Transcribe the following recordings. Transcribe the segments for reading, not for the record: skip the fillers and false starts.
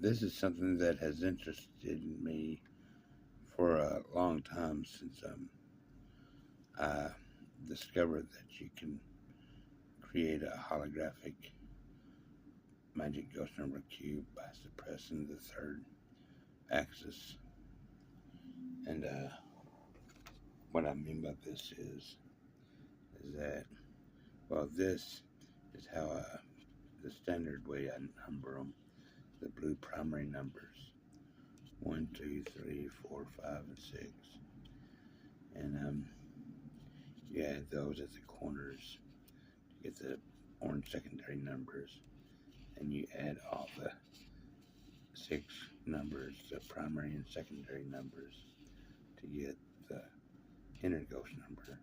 This is something that has interested me for a long time since I discovered that you can create a holographic magic ghost number cube by suppressing the third axis. And what I mean by this is that, well, this is how the standard way I number them, the blue primary numbers, 1, 2, 3, 4, 5, and 6. And you add those at the corners to get the orange secondary numbers, and you add all the 6 numbers, the primary and secondary numbers, to get the inner ghost number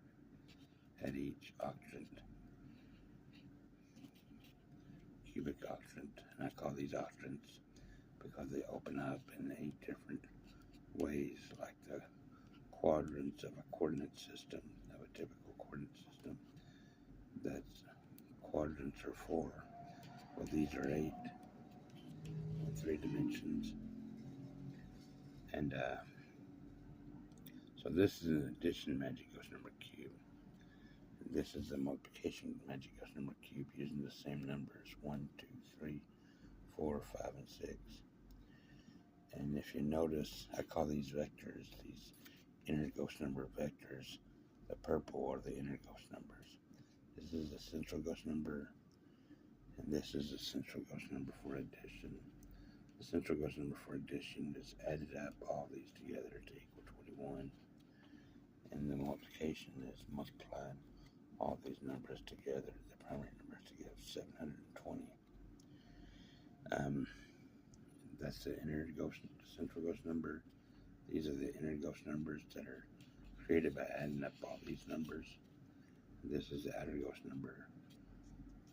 at each octant, cubic octant. And I call these octants because they open up in 8 different ways, like the quadrants of a coordinate system, of a typical coordinate system. That's quadrants are 4. Well, these are 8 in 3 dimensions. And so this is an addition magic ghost number cube. This is a multiplication magic ghost number cube using the same numbers, 1, 2, 3, 4, 5, and 6. And if you notice, I call these vectors, these inner ghost number vectors, the purple are the inner ghost numbers. This is the central ghost number, and this is the central ghost number for addition. The central ghost number for addition is added up all these together to equal 21. And the multiplication is multiplied all these numbers together, the primary numbers together, 720. That's the inner ghost, central ghost number. These are the inner ghost numbers that are created by adding up all these numbers. This is the outer ghost number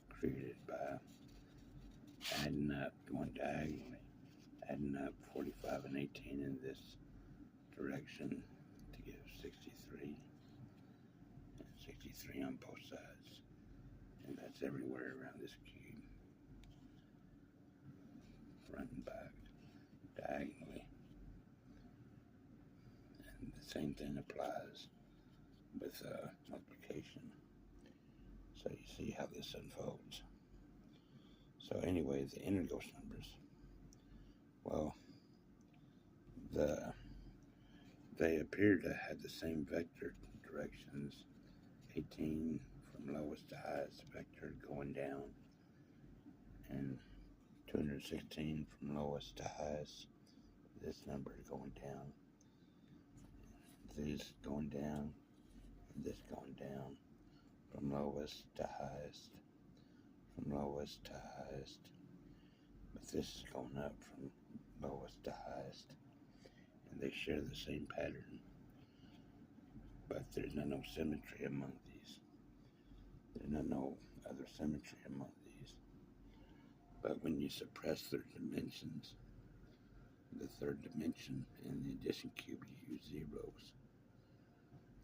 created by adding up, going diagonally, adding up 45 and 18 in this direction to give 63, and 63 on both sides. And that's everywhere around this cube, front and back, diagonally. And the same thing applies with multiplication. So you see how this unfolds. So anyway, the inner ghost numbers, well, they appear to have the same vector directions, 18 from lowest to highest vector going down, and 216 from lowest to highest, this number is going down, this going down, and this going down, from lowest to highest, from lowest to highest, but this is going up from lowest to highest, and they share the same pattern, but there's no symmetry among these. There's no other symmetry among these. But when you suppress their dimensions, the third dimension in the addition cube, you use zeros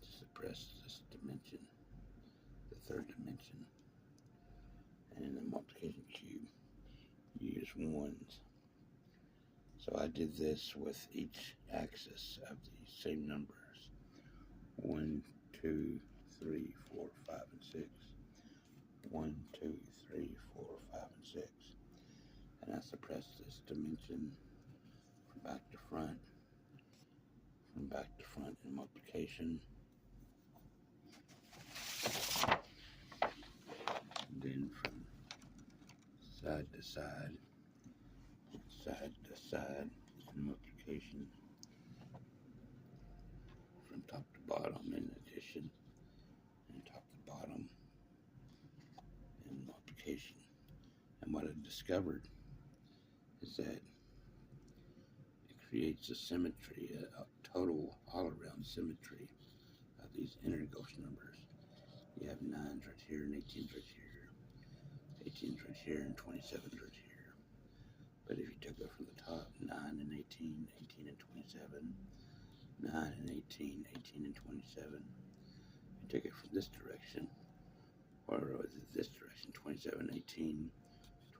to suppress this dimension, the third dimension. And in the multiplication cube, you use ones. So I did this with each axis of the same numbers, 1, 2, 3, 4, 5, and 6. 1, 2, 3, 4, 5, and 6. And I suppress this dimension from back to front, in multiplication. And then from side to side in multiplication. From top to bottom in addition, and top to bottom in multiplication. And what I discovered is that it creates a symmetry, a total all-around symmetry of these inner ghost numbers. You have 9s right here and 18s right here, 18s right here and 27s right here. But if you took it from the top, 9 and 18, 18 and 27, 9 and 18, 18 and 27, you take it from this direction, or was it this direction, 27, 18,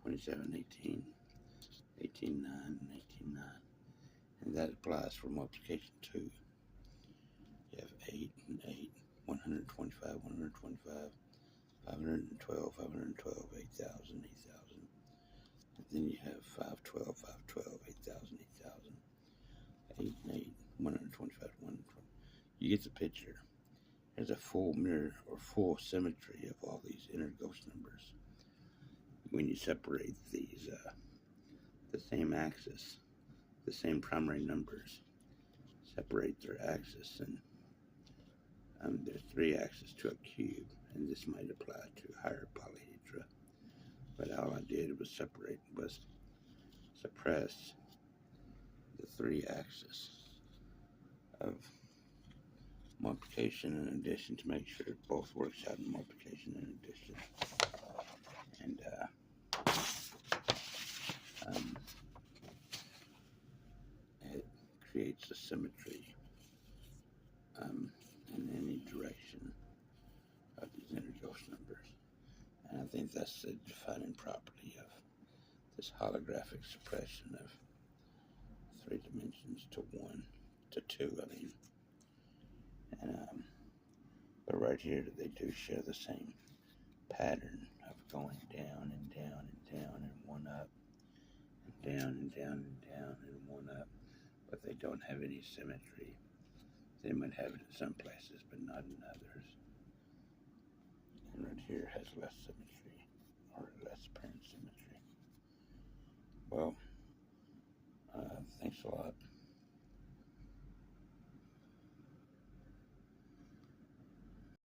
27, 18, 18, And that applies for multiplication too. You have 8 and 8, 125, 125, 512, 512, 8,000, 8,000. And then you have 512, 512, 8,000, 8,000, 8 and 8, 125, 120. You get the picture. There's a full mirror or full symmetry of all these inner ghost numbers. When you separate these, the same axis, the same primary numbers, separate their axis, and there's 3 axes to a cube, and this might apply to higher polyhedra. But all I did was suppress the 3 axes of multiplication and addition to make sure it both works out in multiplication and addition. And it creates a symmetry in any direction of these inner ghost numbers. And I think that's the defining property of this holographic suppression of 3 dimensions to 1, to 2, I mean. And, but right here, they do share the same pattern of going down and down and down and 1 up, and down and down and down and 1 up, but they don't have any symmetry. They might have it in some places, but not in others. And right here has less symmetry, or less apparent symmetry. Well, thanks a lot.